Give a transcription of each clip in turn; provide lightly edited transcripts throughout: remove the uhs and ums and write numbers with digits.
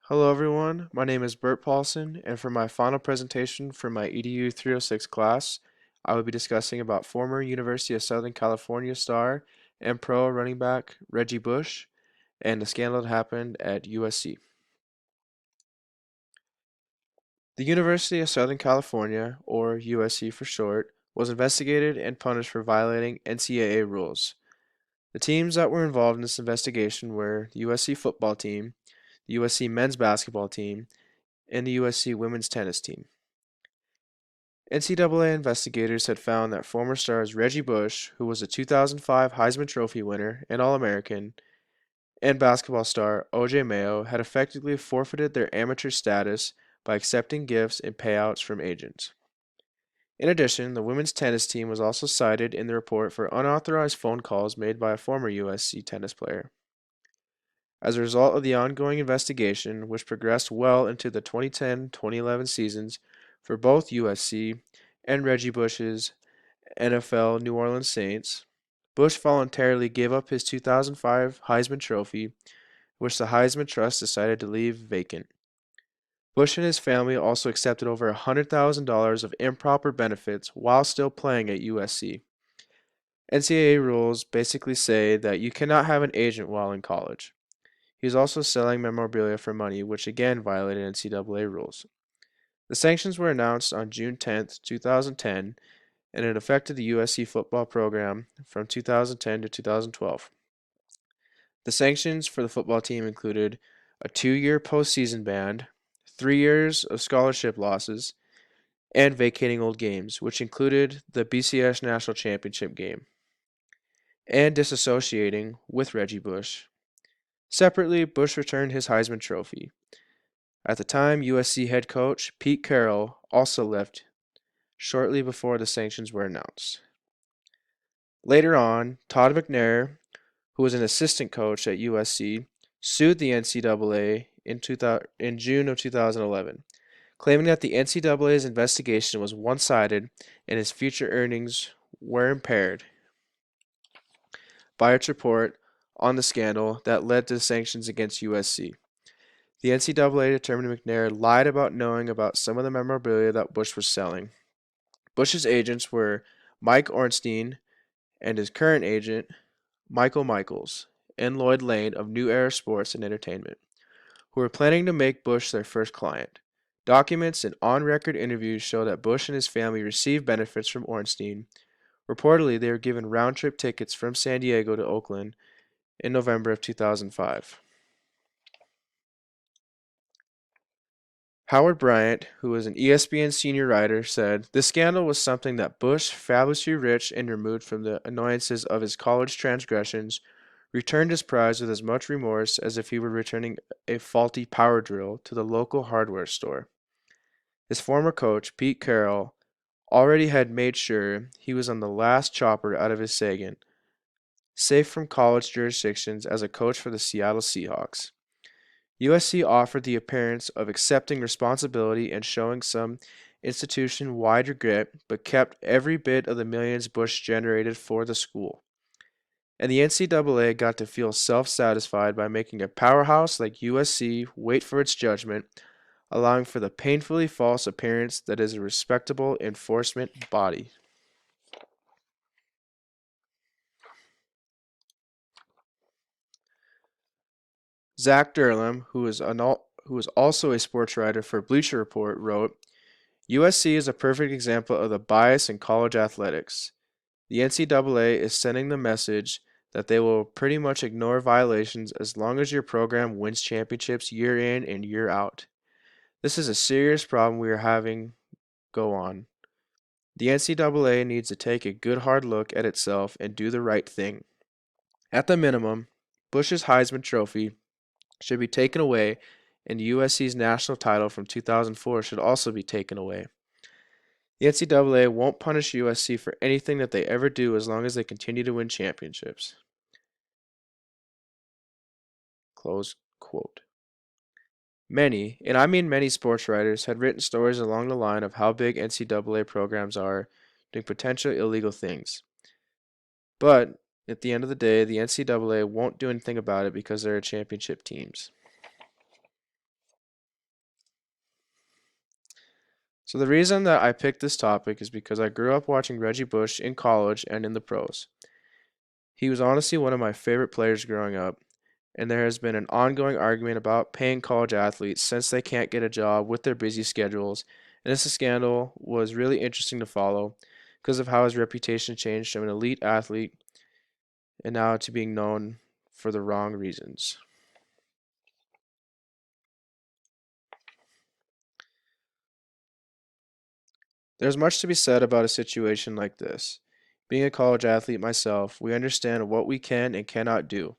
Hello everyone, my name is Bert Paulson, and for my final presentation for my EDU 306 class, I will be discussing about former University of Southern California star and pro running back Reggie Bush and the scandal that happened at USC. The University of Southern California, or USC for short, was investigated and punished for violating NCAA rules. The teams that were involved in this investigation were the USC football team, the USC men's basketball team, and the USC women's tennis team. NCAA investigators had found that former stars Reggie Bush, who was a 2005 Heisman Trophy winner and All-American, and basketball star OJ Mayo had effectively forfeited their amateur status by accepting gifts and payouts from agents. In addition, the women's tennis team was also cited in the report for unauthorized phone calls made by a former USC tennis player. As a result of the ongoing investigation, which progressed well into the 2010-2011 seasons for both USC and Reggie Bush's NFL New Orleans Saints, Bush voluntarily gave up his 2005 Heisman Trophy, which the Heisman Trust decided to leave vacant. Bush and his family also accepted over $100,000 of improper benefits while still playing at USC. NCAA rules basically say that you cannot have an agent while in college. He was also selling memorabilia for money, which again violated NCAA rules. The sanctions were announced on June 10, 2010, and it affected the USC football program from 2010 to 2012. The sanctions for the football team included a 2-year postseason ban, 3 years of scholarship losses, and vacating old games, which included the BCS National Championship game, and disassociating with Reggie Bush. Separately, Bush returned his Heisman Trophy. At the time, USC head coach Pete Carroll also left shortly before the sanctions were announced. Later on, Todd McNair, who was an assistant coach at USC, sued the NCAA in June of 2011, claiming that the NCAA's investigation was one-sided and his future earnings were impaired by its report on the scandal that led to sanctions against USC. The NCAA determined McNair lied about knowing about some of the memorabilia that Bush was selling. Bush's agents were Mike Ornstein and his current agent, Michael Michaels, and Lloyd Lane of New Era Sports and Entertainment, who were planning to make Bush their first client. Documents and on-record interviews show that Bush and his family received benefits from Ornstein. Reportedly, they were given round-trip tickets from San Diego to Oakland in November of 2005. Howard Bryant, who was an ESPN senior writer, said, "This scandal was something that Bush, fabulously rich and removed from the annoyances of his college transgressions, returned his prize with as much remorse as if he were returning a faulty power drill to the local hardware store." His former coach, Pete Carroll, already had made sure he was on the last chopper out of his Sagan, safe from college jurisdictions as a coach for the Seattle Seahawks. USC offered the appearance of accepting responsibility and showing some institution-wide regret, but kept every bit of the millions Bush generated for the school. And the NCAA got to feel self-satisfied by making a powerhouse like USC wait for its judgment, allowing for the painfully false appearance that is a respectable enforcement body. Zach Durham, who is also a sports writer for Bleacher Report, wrote, USC is a perfect example of the bias in college athletics. The NCAA is sending the message that they will pretty much ignore violations as long as your program wins championships year in and year out. This is a serious problem we are having go on. The NCAA needs to take a good hard look at itself and do the right thing. At the minimum, Bush's Heisman Trophy should be taken away, and USC's national title from 2004 should also be taken away. The NCAA won't punish USC for anything that they ever do as long as they continue to win championships. Close quote. Many, and I mean many sports writers, had written stories along the line of how big NCAA programs are doing potentially illegal things. But at the end of the day, the NCAA won't do anything about it because there are championship teams. So the reason that I picked this topic is because I grew up watching Reggie Bush in college and in the pros. He was honestly one of my favorite players growing up, and there has been an ongoing argument about paying college athletes since they can't get a job with their busy schedules, and this scandal was really interesting to follow because of how his reputation changed from an elite athlete and now to being known for the wrong reasons. There's much to be said about a situation like this. Being a college athlete myself, we understand what we can and cannot do,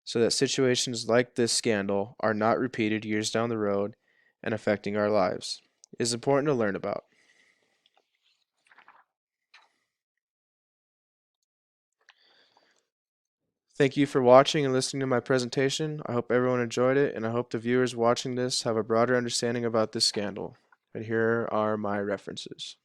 so that situations like this scandal are not repeated years down the road and affecting our lives. It is important to learn about. Thank you for watching and listening to my presentation. I hope everyone enjoyed it, and I hope the viewers watching this have a broader understanding about this scandal. And here are my references.